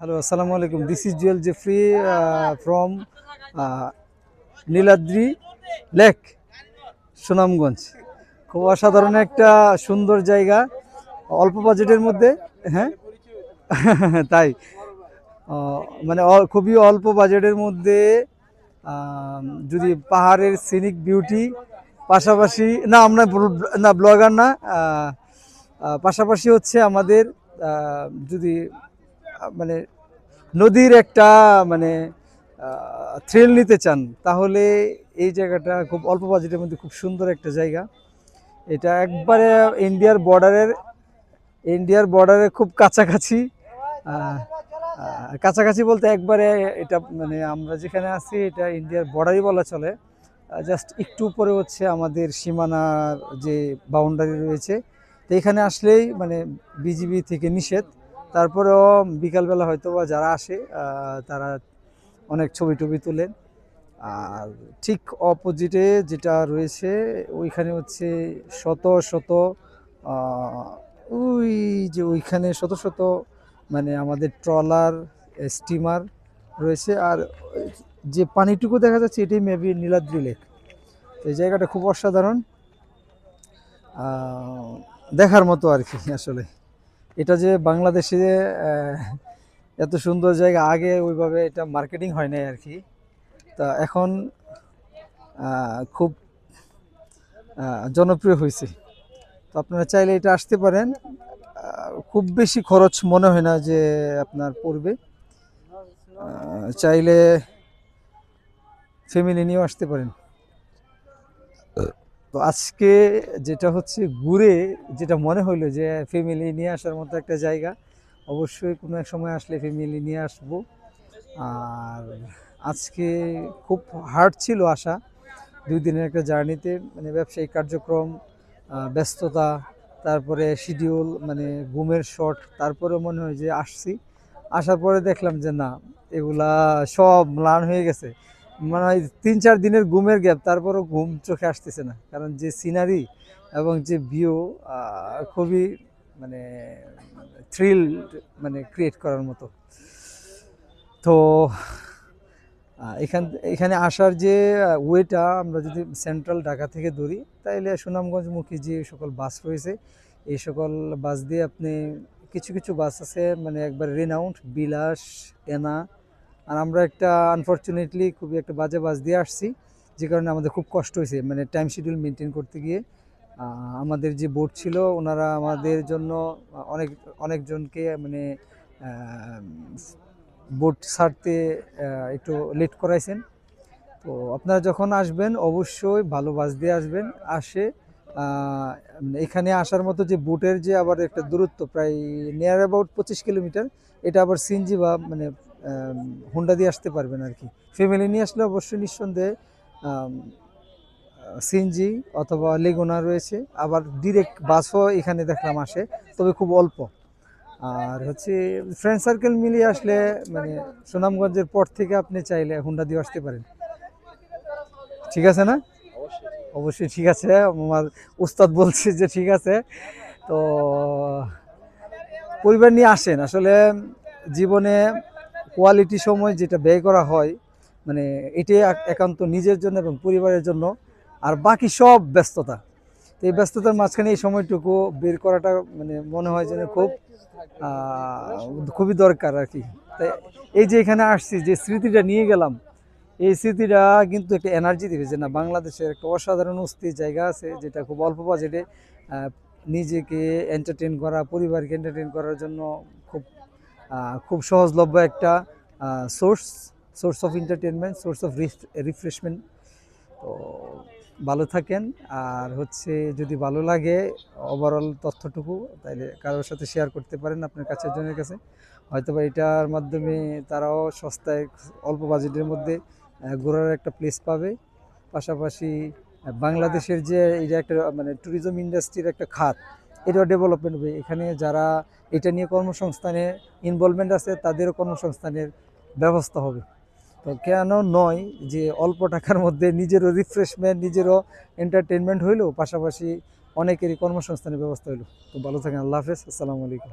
Hello, Assalamu alaikum. This is Joel Jeffrey from Niladri lake, Sunamganj. খুব অসাধারণ একটা সুন্দর জায়গা, অল্প বাজেটের মধ্যে। হ্যাঁ, তাই মানে খুবই অল্প বাজেটের মধ্যে যদি পাহাড়ের সিনিক বিউটি পাশাপাশি না, আমরা না ব্লগার না, পাশাপাশি হচ্ছে আমাদের যদি মানে নদীর একটা মানে থ্রিল নিতে চান, তাহলে এই জায়গাটা খুব অল্প বাজেটের মধ্যে খুব সুন্দর একটা জায়গা। এটা একবারে ইন্ডিয়ার বর্ডারে খুব কাছাকাছি। কাছাকাছি বলতে একবারে এটা মানে আমরা যেখানে আছি এটা ইন্ডিয়ার বর্ডারই বলা চলে। জাস্ট একটু উপরে হচ্ছে আমাদের সীমানার যে বাউন্ডারি রয়েছে। তো এখানে আসলেই মানে বিজিবি থেকে নিষেধ। তারপরেও বিকালবেলা হয়তো বা যারা আসে তারা অনেক ছবি টবি তোলেন। আর ঠিক অপোজিটে যেটা রয়েছে ওইখানে হচ্ছে শত শত ওই যে ওইখানে শত শত মানে আমাদের ট্রলার স্টিমার রয়েছে। আর যে পানিটুকু দেখা যাচ্ছে এটাই মেবি নীলাদ্রি লেক। এই জায়গাটা খুব অসাধারণ, দেখার মতো আর কি। আসলে এটা যে বাংলাদেশে এত সুন্দর জায়গা, আগে ওইভাবে এটা মার্কেটিং হয় নাই আর কি। তা এখন খুব জনপ্রিয় হয়েছে। তো আপনারা চাইলে এটা আসতে পারেন। খুব বেশি খরচ মনে হয় না যে আপনার পড়বে। চাইলে ফ্যামিলি নিয়েও আসতে পারেন। তো আজকে যেটা হচ্ছে ঘুরে যেটা মনে হইলো যে ফ্যামিলি নিয়ে আসার মতো একটা জায়গা, অবশ্যই কোনো এক সময় আসলে ফ্যামিলি নিয়ে আসবো। আর আজকে খুব হার্ড ছিল আসা, 2 দিনের একটা জার্নিতে, মানে ব্যবসায়িক কার্যক্রম, ব্যস্ততা, তারপরে শিডিউল, মানে ঘুমের শর্ট। তারপরে মনে হয় যে আসছি, আসার পরে দেখলাম যে না, এগুলা সব ম্লান হয়ে গেছে। মানে 3-4 দিনের ঘুমের গ্যাপ, তারপরও ঘুম চোখে আসতেছে না, কারণ যে সিনারি এবং যে ভিউ খুবই মানে থ্রিল মানে ক্রিয়েট করার মতো। তো এখানে আসার যে ওয়েটা, আমরা যদি সেন্ট্রাল ঢাকা থেকে ধরি তাইলে সুনামগঞ্জমুখী যে সকল বাস রয়েছে, এই সকল বাস দিয়ে আপনি কিছু কিছু বাস আছে মানে একবার রেনাউন্ড, বিলাস, এনা। আর আমরা একটা আনফর্চুনেটলি খুবই একটা বাজে বাস দিয়ে আসছি, যে কারণে আমাদের খুব কষ্ট হয়েছে মানে টাইম শিডিউল মেনটেন করতে গিয়ে। আমাদের যে বোর্ড ছিল ওনারা আমাদের জন্য অনেকজনকে মানে বোট ছাড়তে একটু লেট করাইছেন। তো আপনারা যখন আসবেন অবশ্যই ভালো বাস দিয়ে আসবেন। এখানে আসার মতো যে বোটের যে আবার একটা দূরত্ব প্রায় নিয়ার অ্যাবাউট 25 কিলোমিটার, এটা আবার সিএনজি বা মানে হুন্ডা দিয়ে আসতে পারবেন আর কি। ফ্যামিলি নিয়ে আসলে অবশ্যই নিঃসন্দেহে সিএনজি অথবা লেগুনা রয়েছে, আবার ডিরেক্ট বাসও এখানে দেখলাম আসে, তবে খুব অল্প। আর হচ্ছে ফ্রেন্ড সার্কেল মিলিয়ে আসলে মানে সুনামগঞ্জের পর থেকে আপনি চাইলে হুন্ডা দিয়ে আসতে পারেন। ঠিক আছে না? অবশ্যই ঠিক আছে, আমার উস্তাদ বলছে যে ঠিক আছে। তো পরিবার নিয়ে আসেন। আসলে জীবনে কোয়ালিটি সময় যেটা ব্যয় করা হয় মানে এটাই একান্ত নিজের জন্য এবং পরিবারের জন্য, আর বাকি সব ব্যস্ততা। তো এই ব্যস্ততার মাঝখানে এই সময়টুকু বের করাটা মানে মনে হয় যেন খুবই দরকার আর কি। তাই এই যে এখানে আসছি, যে স্মৃতিটা নিয়ে গেলাম, এই স্মৃতিটা কিন্তু একটা এনার্জি দিবে যে না, বাংলাদেশের একটা অসাধারণ অস্থির জায়গা আছে যেটা খুব অল্প বাজেটে নিজেকে এন্টারটেন করা, পরিবারকে এন্টারটেন করার জন্য খুব খুব সহজলভ্য একটা source of entertainment, source of refreshment. তো ভালো থাকেন। আর হচ্ছে যদি ভালো লাগে ওভারঅল তথ্যটুকু, তাহলে কারোর সাথে শেয়ার করতে পারেন আপনার কাছের জনের কাছে। হয়তোবা এটার মাধ্যমে তারাও সস্তায় অল্প বাজেটের মধ্যে ঘোরার একটা প্লেস পাবে। পাশাপাশি বাংলাদেশের যে এটা একটা মানে ট্যুরিজম ইন্ডাস্ট্রির একটা খাত, এটাও ডেভেলপমেন্ট হবে। এখানে যারা এটা নিয়ে কর্মসংস্থানে ইনভলভমেন্ট আছে তাদেরও কর্মসংস্থানের ব্যবস্থা হবে। তো কেন নয় যে অল্প টাকার মধ্যে নিজেরও রিফ্রেশমেন্ট, নিজেরও এন্টারটেনমেন্ট হইলো, পাশাপাশি অনেকেরই কর্মসংস্থানের ব্যবস্থা হইলো। তো ভালো থাকেন, আল্লাহ হাফেজ, আসসালামু আলাইকুম।